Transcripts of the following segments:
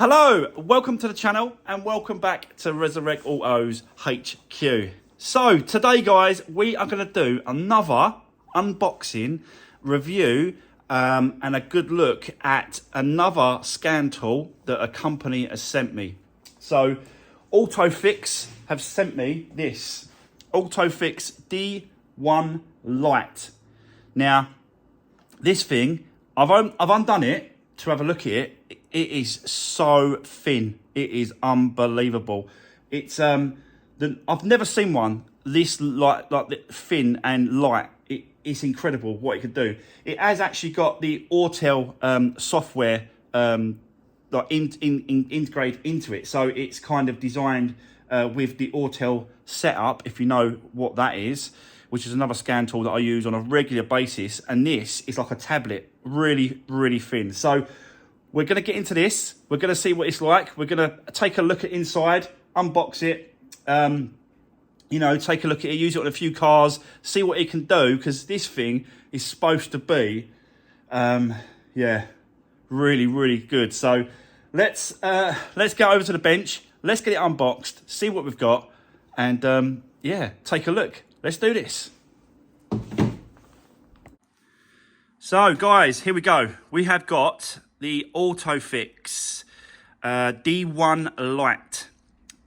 Hello, welcome to the channel and welcome back to Resurwreck Autos HQ. So today guys, we are going to do another unboxing review and a good look at another scan tool that a company has sent me. So Otofix have sent me this Otofix D1 LITE. Now this thing, I've undone it to have a look at it. It is so thin. It is unbelievable. It's I've never seen one this like thin and light. It's incredible what it can do. It has actually got the Autel software like integrated into it, so it's kind of designed with the Autel setup, if you know what that is, which is another scan tool that I use on a regular basis. And this is like a tablet, really thin. So we're going to get into this. We're going to see what it's like. We're going to take a look at inside, unbox it, you know, take a look at it, use it on a few cars, see what it can do, because this thing is supposed to be, yeah, really good. So let's go over to the bench. Let's get it unboxed, see what we've got, and yeah, take a look. Let's do this. So guys, here we go. We have got the Otofix D1 LITE,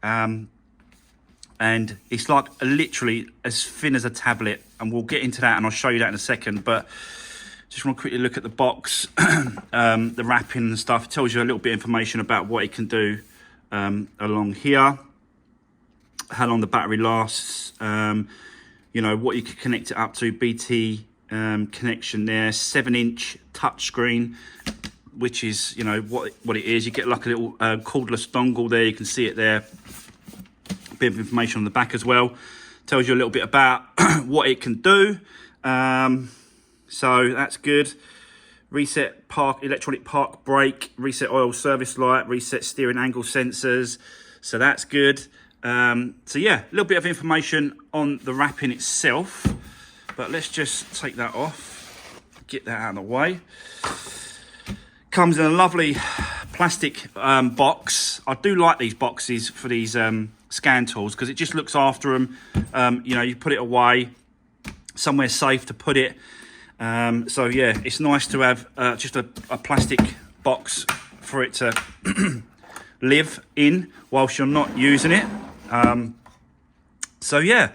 and it's like literally as thin as a tablet, and we'll get into that and I'll show you that in a second. But just want to quickly look at the box, the wrapping and stuff. It tells you a little bit of information about what it can do along here, how long the battery lasts, you know, what you can connect it up to, BT connection there, 7-inch touchscreen, which is, you know, what it is. You get like a little cordless dongle there. You can see it there. A bit of information on the back as well. Tells you a little bit about what it can do. So that's good. Reset electronic park brake, reset oil service light, reset steering angle sensors. So that's good. So yeah, a little bit of information on the wrapping itself. But let's just take that off. Get that out of the way. Comes in a lovely plastic box. I do like these boxes for these scan tools because it just looks after them. You know, you put it away somewhere safe to put it. So yeah, it's nice to have just a plastic box for it to live in whilst you're not using it. So yeah,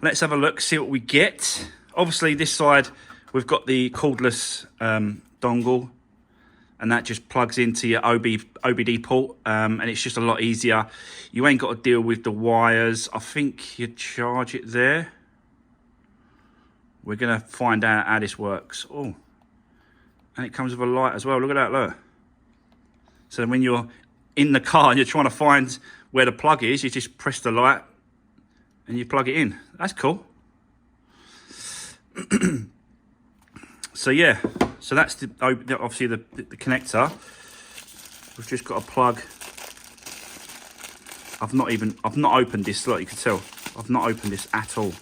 let's have a look, see what we get. Obviously this side we've got the cordless dongle, and that just plugs into your OBD port, and it's just a lot easier. You ain't got to deal with the wires. I think you charge it there. We're gonna find out how this works. Oh, and it comes with a light as well. Look at that, look. So when you're in the car and you're trying to find where the plug is, you just press the light and you plug it in. That's cool. So yeah, so that's obviously the connector. We've just got a plug. I've not opened this, like you can tell. I've not opened this at all.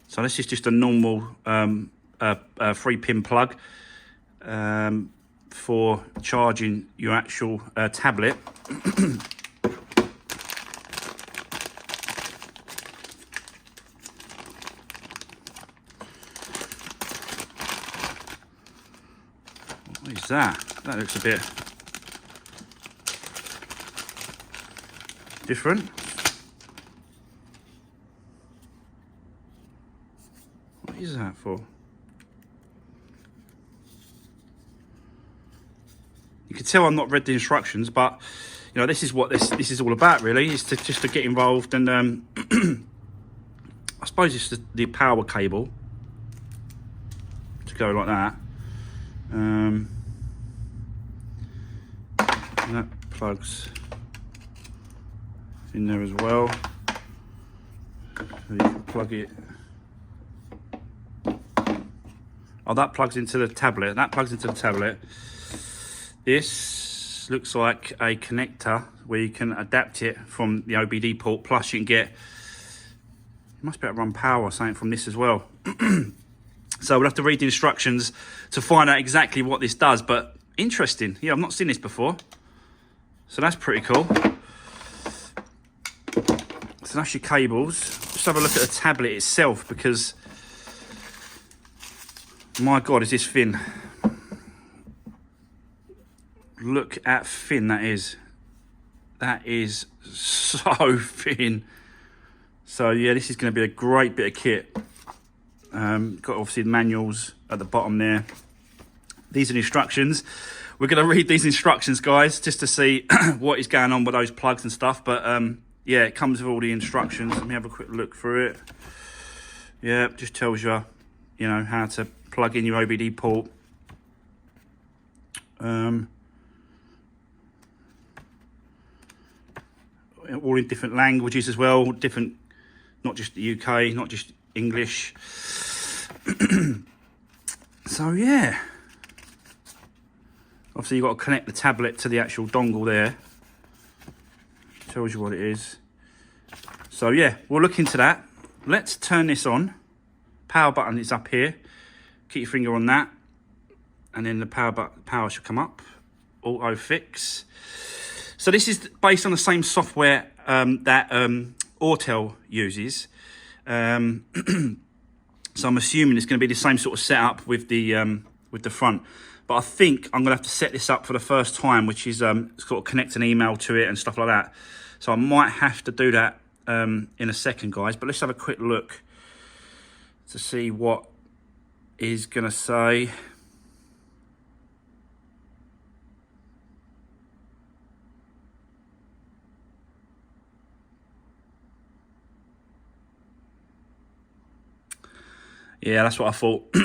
So this is just a normal 3-pin plug for charging your actual tablet. What is that? That looks a bit different. What is that for? You can tell I've not read the instructions, but you know, this is what this is all about, really. Is to just to get involved, and I suppose it's the power cable to go like that. And that plugs in there as well, so you can plug it. Oh, that plugs into the tablet. That plugs into the tablet. This looks like a connector where you can adapt it from the OBD port. Plus, you can get, you must be able to run power or something from this as well. So we'll have to read the instructions to find out exactly what this does. But interesting. Yeah, I've not seen this before. So that's pretty cool. So that's your cables. Just have a look at the tablet itself, because my God, is this thin. Look at thin that is. That is so thin. So yeah, this is going to be a great bit of kit. Got obviously the manuals at the bottom there. These are the instructions. We're going to read these instructions, guys, just to see what is going on with those plugs and stuff. But yeah, it comes with all the instructions. Let me have a quick look through it. Yeah, it just tells you, you know, how to plug in your OBD port. All in different languages as well, different, not just the UK, not just English. So yeah, obviously you've got to connect the tablet to the actual dongle there. Tells you what it is. So yeah, we'll look into that. Let's turn this on. Power button is up here. Keep your finger on that, and then the power should come up. Otofix. So this is based on the same software that Autel uses. So I'm assuming it's going to be the same sort of setup with the front. But I think I'm going to have to set this up for the first time, which is sort of connect an email to it and stuff like that. So I might have to do that in a second, guys. But let's have a quick look to see what is going to say. Yeah, that's what I thought.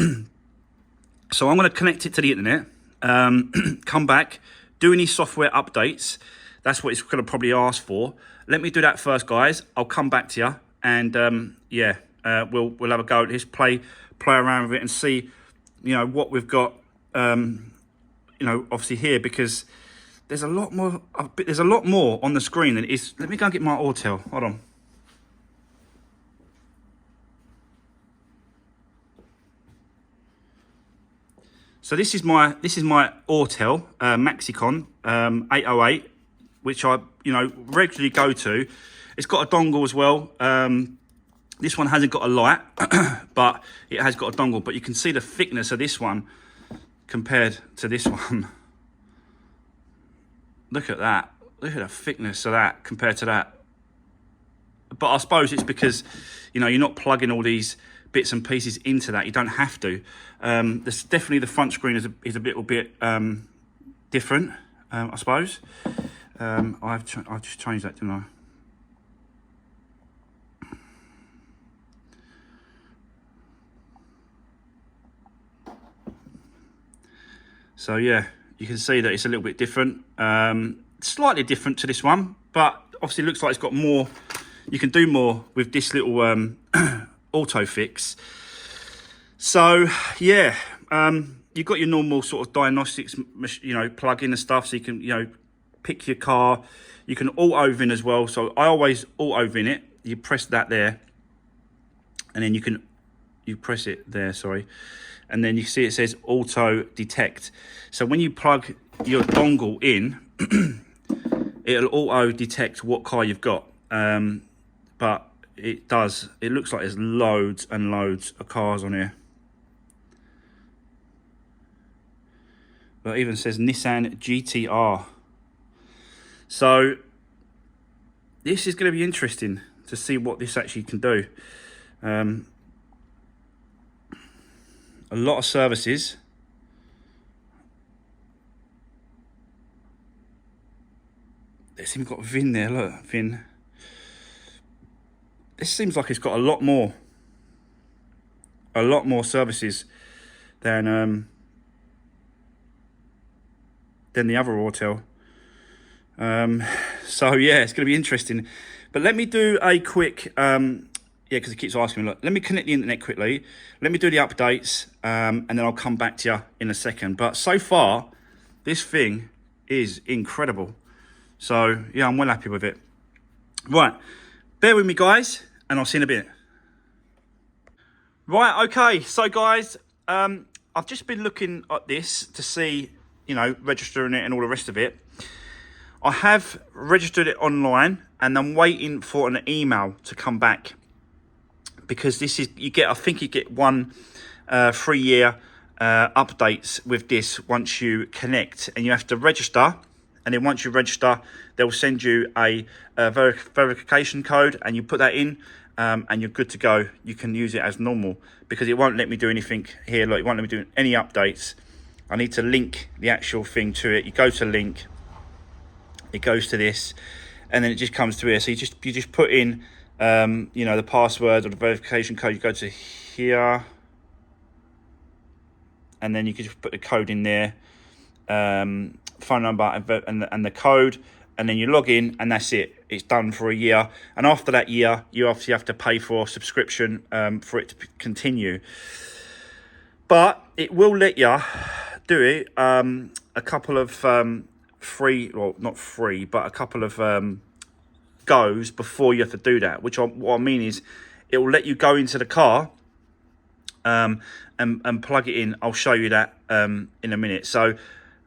So I'm going to connect it to the internet, come back, do any software updates. That's what it's going to probably ask for. Let me do that first, guys. I'll come back to you, and yeah, we'll have a go at this, play around with it, and see, you know, what we've got, you know, obviously here, because there's a lot more. There's a lot more on the screen than it is. Let me go and get my Autel. Hold on. So this is my Autel Maxicon 808, which I regularly go to. It's got a dongle as well. This one hasn't got a light, but it has got a dongle. But you can see the thickness of this one compared to this one. Look at that. Look at the thickness of that compared to that. But I suppose it's because, you know, you're not plugging all these bits and pieces into that. You don't have to. There's definitely the front screen is a little bit different, I suppose. I've just changed that, didn't I? So yeah, you can see that it's a little bit different, slightly different to this one, but obviously it looks like it's got more. You can do more with this little Otofix. So yeah, you've got your normal sort of diagnostics, plug-in and stuff, so you can, pick your car. You can auto-vin as well, so I always auto-vin it. You press that there, and then you press it there, sorry, and then you see it says auto detect. So when you plug your dongle in, it'll auto detect what car you've got. But it looks like there's loads and loads of cars on here. But it even says Nissan GTR. So this is going to be interesting to see what this actually can do. A lot of services. It's even got VIN there, look, VIN. This seems like it's got a lot more services than the other Autel. So yeah, it's going to be interesting. But let me do a quick, because it keeps asking me, look, let me connect the internet quickly. Let me do the updates, and then I'll come back to you in a second. But so far, this thing is incredible. So yeah, I'm well happy with it. Right, bear with me, guys, and I'll see you in a bit. Right, okay, so guys, I've just been looking at this to see, you know, registering it and all the rest of it. I have registered it online and I'm waiting for an email to come back, because this is, you get, I think you get 1 3-year updates with this once you connect, and you have to register. And then once you register, they'll send you a verification code, and you put that in, and you're good to go. You can use it as normal, because it won't let me do anything here. Like, it won't let me do any updates. I need to link the actual thing to it. You go to link, it goes to this, and then it just comes to here. So you just put in, you know, the password or the verification code. You go to here, and then you can just put the code in there. Phone number and the code, and then you log in, and that's it. It's done for a year, and after that year you obviously have to pay for a subscription for it to continue, but it will let you do it a couple of free, well, not free, but a couple of goes before you have to do that. What I mean is, it will let you go into the car and plug it in. I'll show you that in a minute. So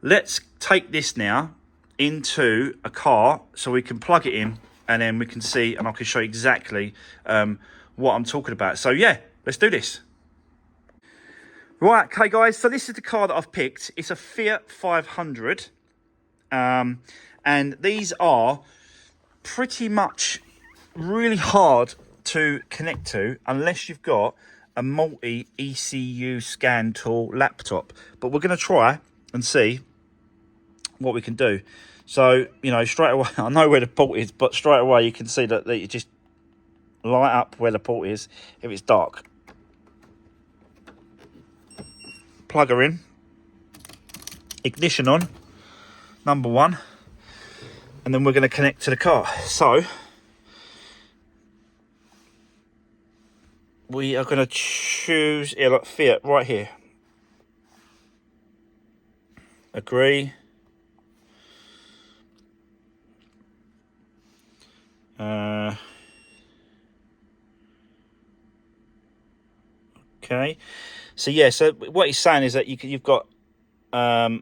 let's take this now into a car so we can plug it in, and then we can see, and I can show you exactly what I'm talking about. So yeah, let's do this. Right, okay guys, so this is the car that I've picked. It's a Fiat 500, and these are pretty much really hard to connect to unless you've got a multi ECU scan tool laptop. But we're going to try and see what we can do. So, you know, straight away, I know where the port is, but straight away you can see that you just light up where the port is if it's dark. Plug her in, ignition on, number 1, and then we're going to connect to the car. So we are going to choose, yeah, like Fiat right here. Agree. Okay. So yeah, so what he's saying is that you've got, I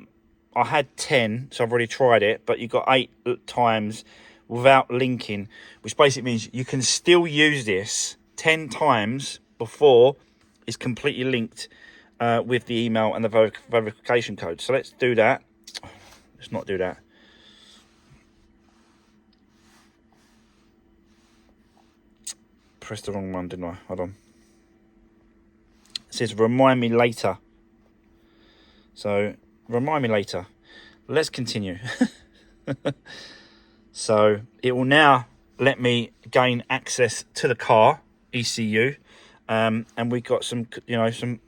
had 10, so I've already tried it, but you've got 8 times without linking, which basically means you can still use this 10 times before it's completely linked with the email and the verification code. So let's do that. Let's not do that. Pressed the wrong one, didn't I? Hold on. It says remind me later. So remind me later. Let's continue. So it will now let me gain access to the car ECU, and we got some, you know, some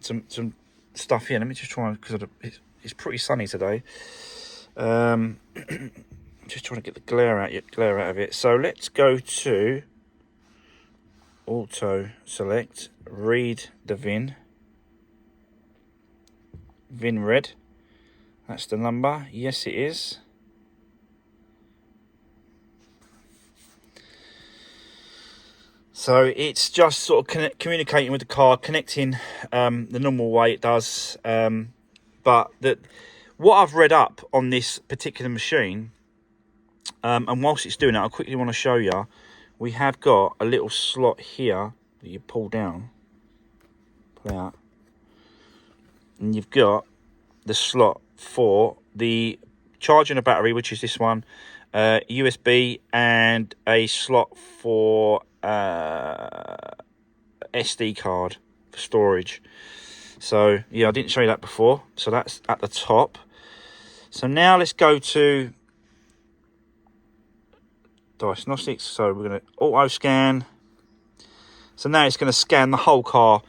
stuff here. Let me just try, because it's pretty sunny today. Just trying to get the glare out of it. So let's go to auto select, read the VIN read. That's the number. Yes, it is. So it's just sort of communicating with the car, connecting the normal way it does. But what I've read up on this particular machine, and whilst it's doing that, I quickly want to show you, we have got a little slot here that you pull down, pull out, and you've got the slot for the charging a battery, which is this one, USB, and a slot for SD card for storage. So yeah, I didn't show you that before, so that's at the top. So now let's go to diagnostics. So we're going to auto scan. So now it's going to scan the whole car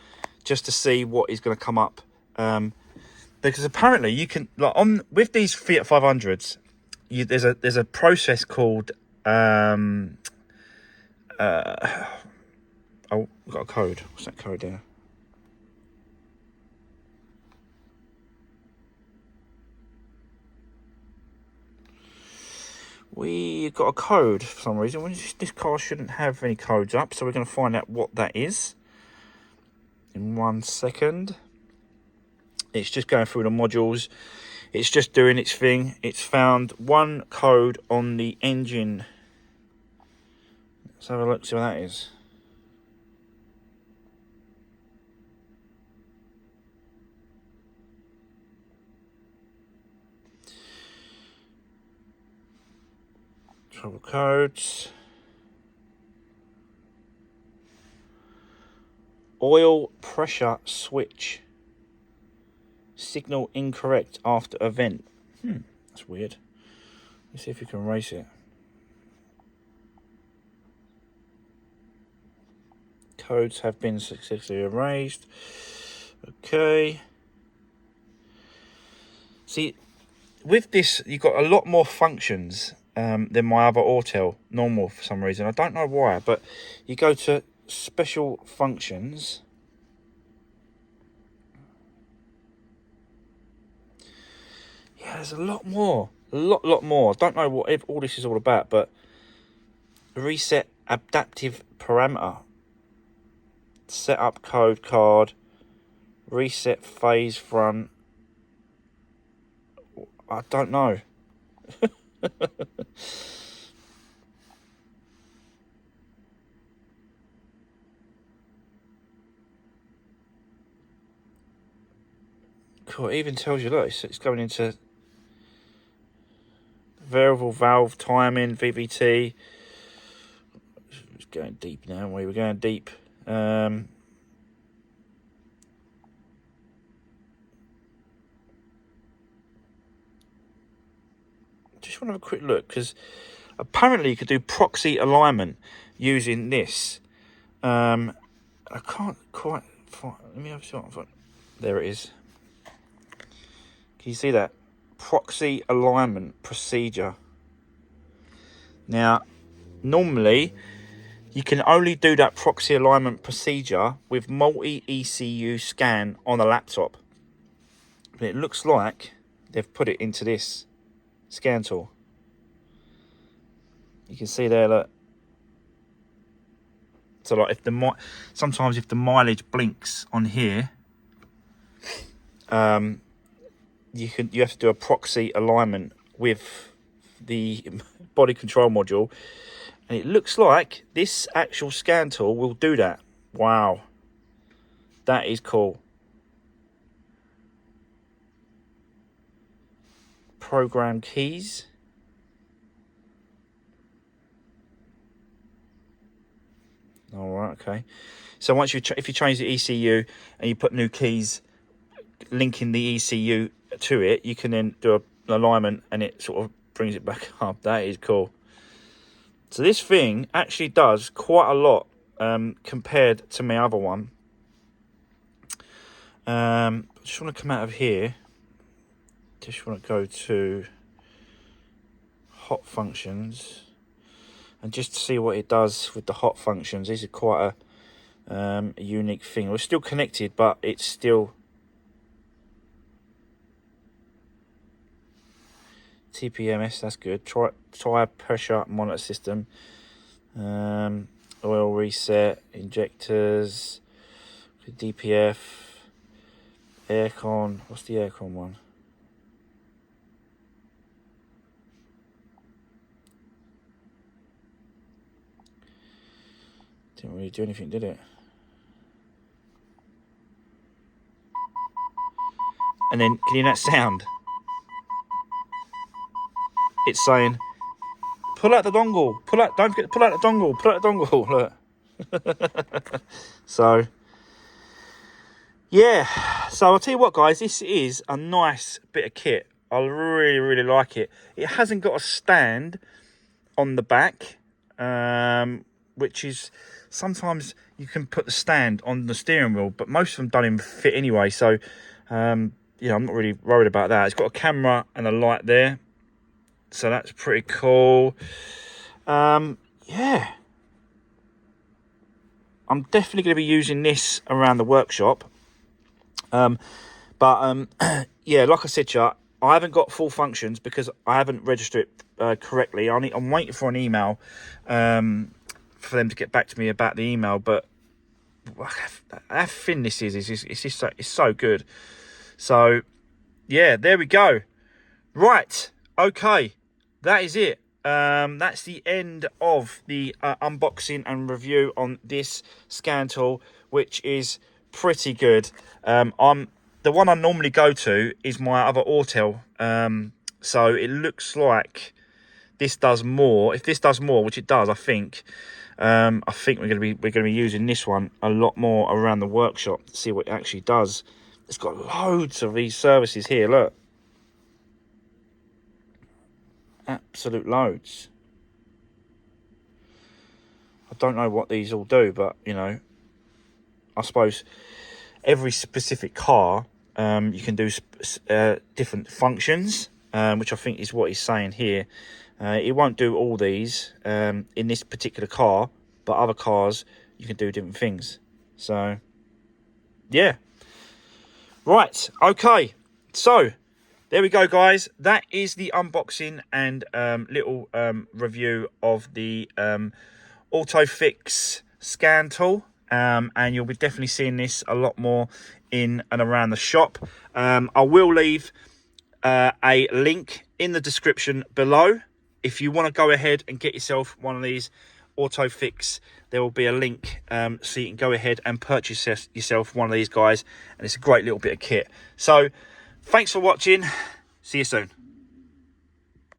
just to see what is going to come up, because apparently you can, like, on with these Fiat 500s, there's a process called oh, we've got a code. What's that code there? We've got a code for some reason. This car shouldn't have any codes up, so we're going to find out what that is in 1 second. It's just going through the modules. It's just doing its thing. It's found one code on the engine. Let's have a look, see what that is. Trouble codes. Oil pressure switch. Signal incorrect after event. That's weird. Let's see if we can erase it. Codes have been successfully erased. Okay. See, with this, you've got a lot more functions than my other Autel normal for some reason. I don't know why, but you go to special functions. Yeah, there's a lot more. A lot more. I don't know what all this is all about, but reset adaptive parameter. Set up code card. Reset phase front. I don't know. Cool, it even tells you, look, it's going into variable valve timing, VVT. It's going deep now. We were going deep. Just want to have a quick look, because apparently you could do proxy alignment using this. I can't quite find. Let me have a shot. There it is. Can you see that? Proxy alignment procedure. Now, normally you can only do that proxy alignment procedure with multi-ECU scan on a laptop. But it looks like they've put it into this scan tool. You can see there, look. So like sometimes if the mileage blinks on here, you have to do a proxy alignment with the body control module, and it looks like this actual scan tool will do that. Wow, that is cool. Program keys. All right, okay. So once if you change the ECU and you put new keys linking the ECU to it, you can then do an alignment and it sort of brings it back up. That is cool. So this thing actually does quite a lot compared to my other one. I just want to come out of here. Just want to go to hot functions and just see what it does with the hot functions. These are quite a unique thing. We're still connected, but it's still TPMS. That's good. Tire pressure monitor system. Oil reset, injectors, DPF, aircon. What's the aircon one? Didn't really do anything, did it? And then, can you hear that sound? It's saying, pull out the dongle. Don't forget to pull out the dongle. Pull out the dongle. Look. So, yeah. So, I'll tell you what, guys. This is a nice bit of kit. I really like it. It hasn't got a stand on the back, which is... Sometimes you can put the stand on the steering wheel, but most of them don't even fit anyway. So, I'm not really worried about that. It's got a camera and a light there. So that's pretty cool. Yeah. I'm definitely going to be using this around the workshop. Yeah, like I said, I haven't got full functions because I haven't registered it correctly. I'm waiting for an email for them to get back to me about the email, but how thin this is it's so good. So yeah, there we go. Right, okay, that is it. That's the end of the unboxing and review on this scan tool, which is pretty good. The one I normally go to is my other Autel. So it looks like this does more. If this does more, which it does, I think we're gonna be using this one a lot more around the workshop to see what it actually does. It's got loads of these services here. Look, absolute loads. I don't know what these all do, but you know, I suppose every specific car you can do different functions, which I think is what he's saying here. It won't do all these in this particular car, but other cars you can do different things. So yeah, right, okay, so there we go, guys. That is the unboxing and little review of the Otofix scan tool, and you'll be definitely seeing this a lot more in and around the shop. I will leave a link in the description below. If you want to go ahead and get yourself one of these Otofix, there will be a link so you can go ahead and purchase yourself one of these guys, and it's a great little bit of kit. So thanks for watching. See you soon.